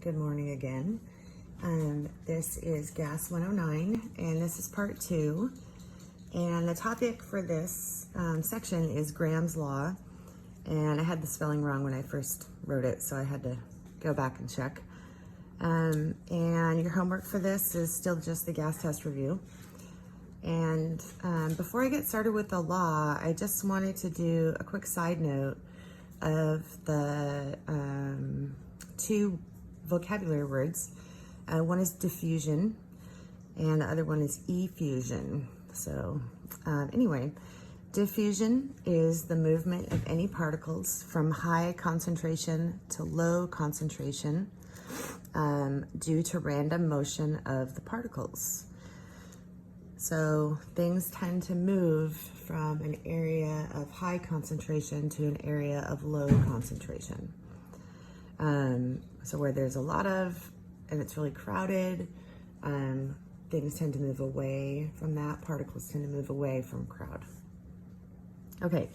Good morning again. This is Gas 109, and this is part 2. And the topic for this section is Graham's Law. And I had the spelling wrong when I first wrote it, so I had to go back and check. And your homework for this is still just the gas test review. And before I get started with the law, I just wanted to do a quick side note of the two vocabulary words. One is diffusion and the other one is effusion. So anyway, diffusion is the movement of any particles from high concentration to low concentration due to random motion of the particles. So things tend to move from an area of high concentration to an area of low concentration. So where there's a lot of, and it's really crowded, things tend to move away from that. Particles tend to move away from crowd. Okay,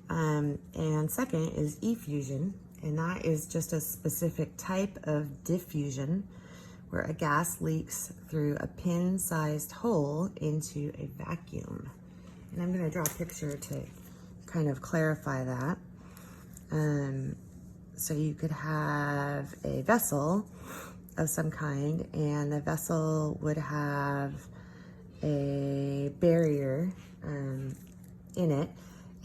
and second is effusion, and that is just a specific type of diffusion where a gas leaks through a pin-sized hole into a vacuum. And I'm gonna draw a picture to kind of clarify that. So you could have a vessel of some kind, and the vessel would have a barrier in it,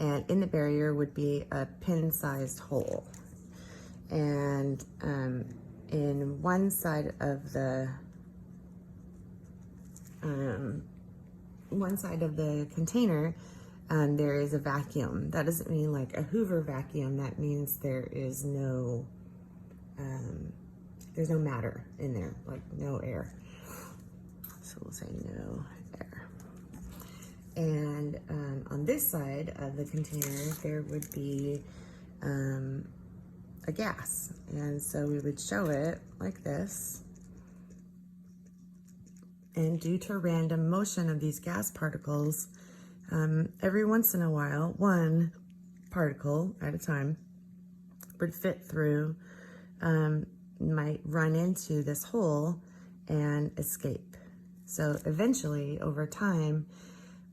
and in the barrier would be a pin-sized hole. And in one side of the container, there is a vacuum. That doesn't mean like a Hoover vacuum. That means there is no there's no matter in there, like no air. So we'll say no air. And on this side of the container, there would be a gas. And so we would show it like this. And due to random motion of these gas particles, every once in a while, one particle at a time would fit through, might run into this hole and escape. So eventually, over time,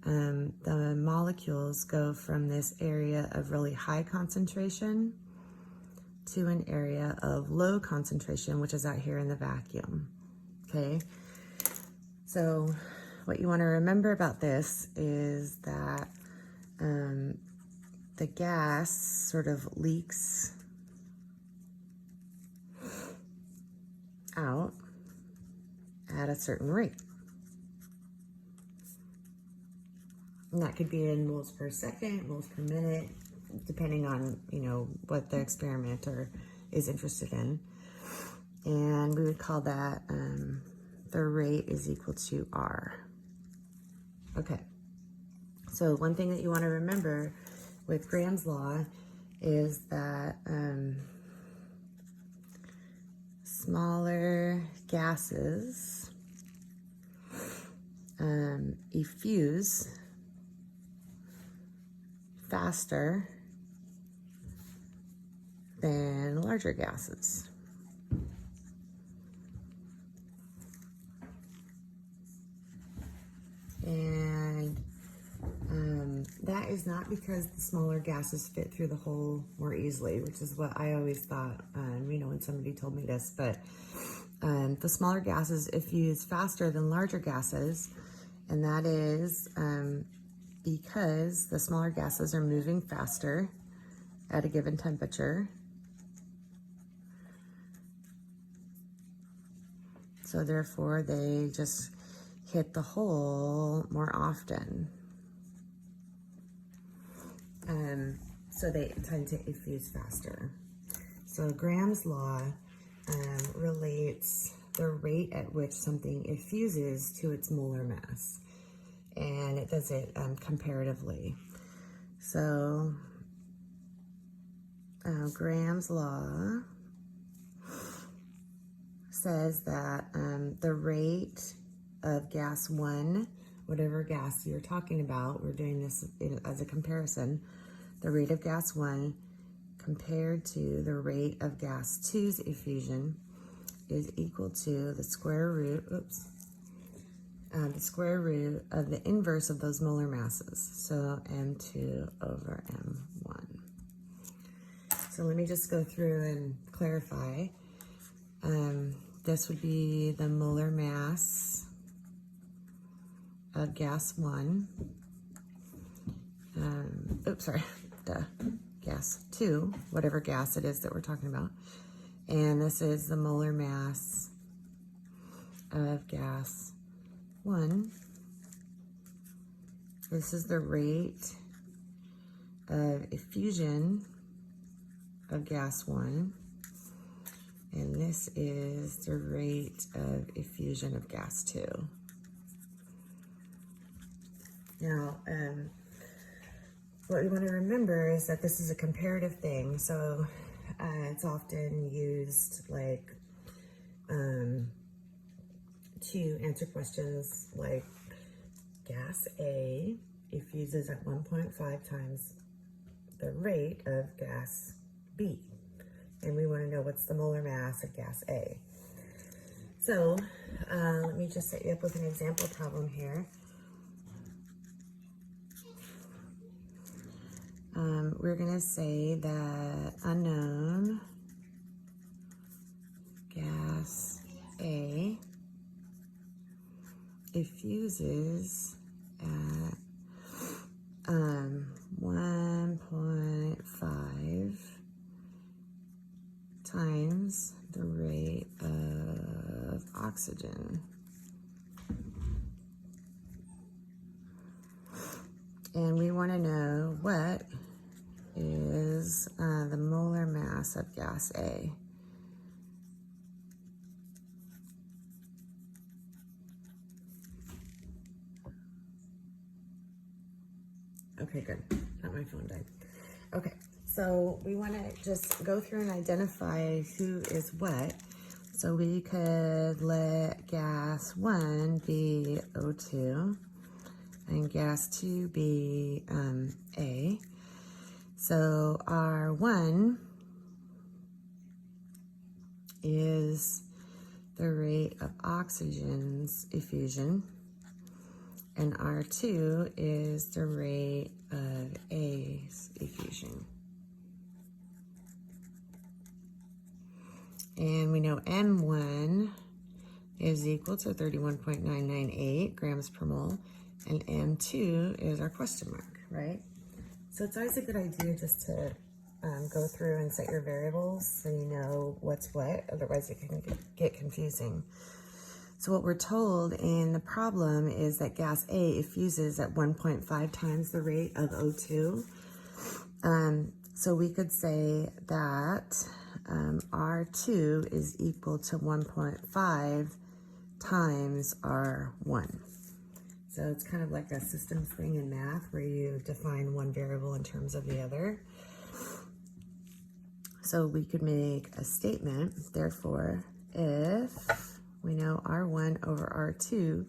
the molecules go from this area of really high concentration to an area of low concentration, which is out here in the vacuum, okay? So what you want to remember about this is that the gas sort of leaks out at a certain rate. And that could be in moles per second, moles per minute, depending on, what the experimenter is interested in. And we would call that the rate is equal to R. Okay, so one thing that you want to remember with Graham's Law is that smaller gases effuse faster than larger gases. And that is not because the smaller gases fit through the hole more easily, which is what I always thought, when somebody told me this, but the smaller gases effuse faster than larger gases, and that is because the smaller gases are moving faster at a given temperature. So therefore, they just hit the hole more often. So they tend to effuse faster. So Graham's Law relates the rate at which something effuses to its molar mass. And it does it comparatively. So Graham's Law says that the rate of gas 1, whatever gas you're talking about, we're doing this as a comparison, the rate of gas 1 compared to the rate of gas 2's effusion is equal to the square root, the square root of the inverse of those molar masses. So M2 over M1. So let me just go through and clarify. This would be the molar mass of gas 1. Gas 2, whatever gas it is that we're talking about. And this is the molar mass of gas 1. This is the rate of effusion of gas 1. And this is the rate of effusion of gas 2. Now, what we want to remember is that this is a comparative thing, so it's often used like to answer questions like gas A effuses at 1.5 times the rate of gas B. And we want to know what's the molar mass of gas A. So let me just set you up with an example problem here. We're going to say that unknown gas A effuses at 1.5 times the rate of oxygen. And we want to know what is the molar mass of gas A. Okay, good. Not my phone died. Okay, so we want to just go through and identify who is what. So we could let gas 1 be O2 and gas 2 be A. So R1 is the rate of oxygen's effusion, and R2 is the rate of A's effusion. And we know M1 is equal to 31.998 grams per mole, and M2 is our question mark, right? So it's always a good idea just to go through and set your variables so you know what's what, otherwise it can get confusing. So what we're told in the problem is that gas A effuses at 1.5 times the rate of O2. So we could say that R2 is equal to 1.5 times R1. So it's kind of like a systems thing in math where you define one variable in terms of the other. So we could make a statement, therefore, if we know R1 over R2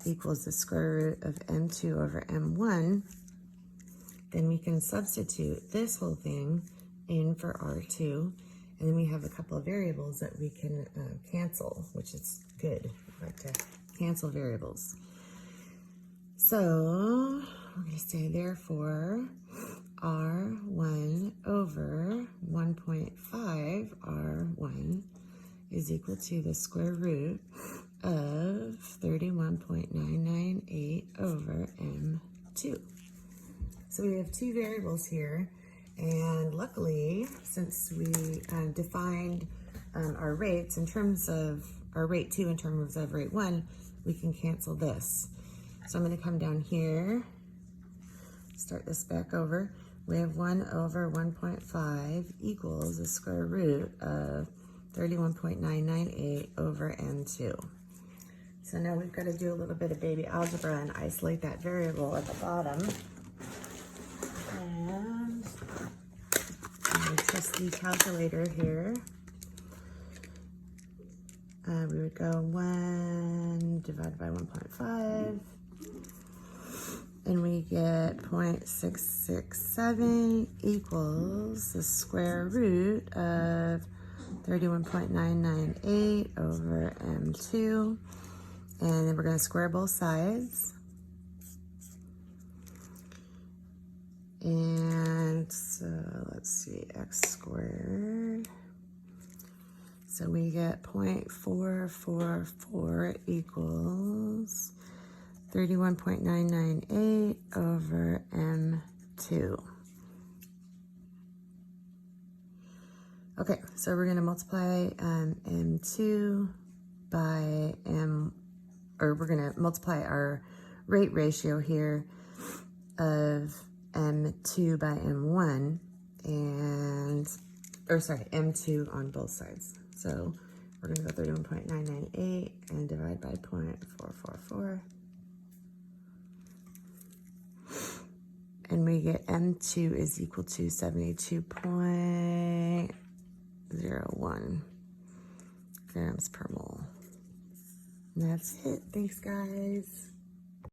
equals the square root of M2 over M1, then we can substitute this whole thing in for R2, and then we have a couple of variables that we can cancel, which is good. I like to cancel variables. So we're going to say, therefore, R1 over 1.5 R1 is equal to the square root of 31.998 over M2. So we have two variables here, and luckily, since we defined our rates in terms of our rate 2 in terms of rate 1, we can cancel this. So I'm going to come down here, start this back over. We have 1 over 1.5 equals the square root of 31.998 over M2. So now we've got to do a little bit of baby algebra and isolate that variable at the bottom. And my trusty calculator here. We would go 1 divided by 1.5. And we get 0.667 equals the square root of 31.998 over M2. And then we're going to square both sides. And so let's see, x squared. So we get 0.444 equals 31.998 over M2. Okay, so we're going to multiply M2 by M, or we're going to multiply our rate ratio here of M2 by M1, and, or sorry, M2 on both sides. So we're going to go 31.998 and divide by 0.444. And we get M2 is equal to 72.01 grams per mole. And that's it. Thanks, guys.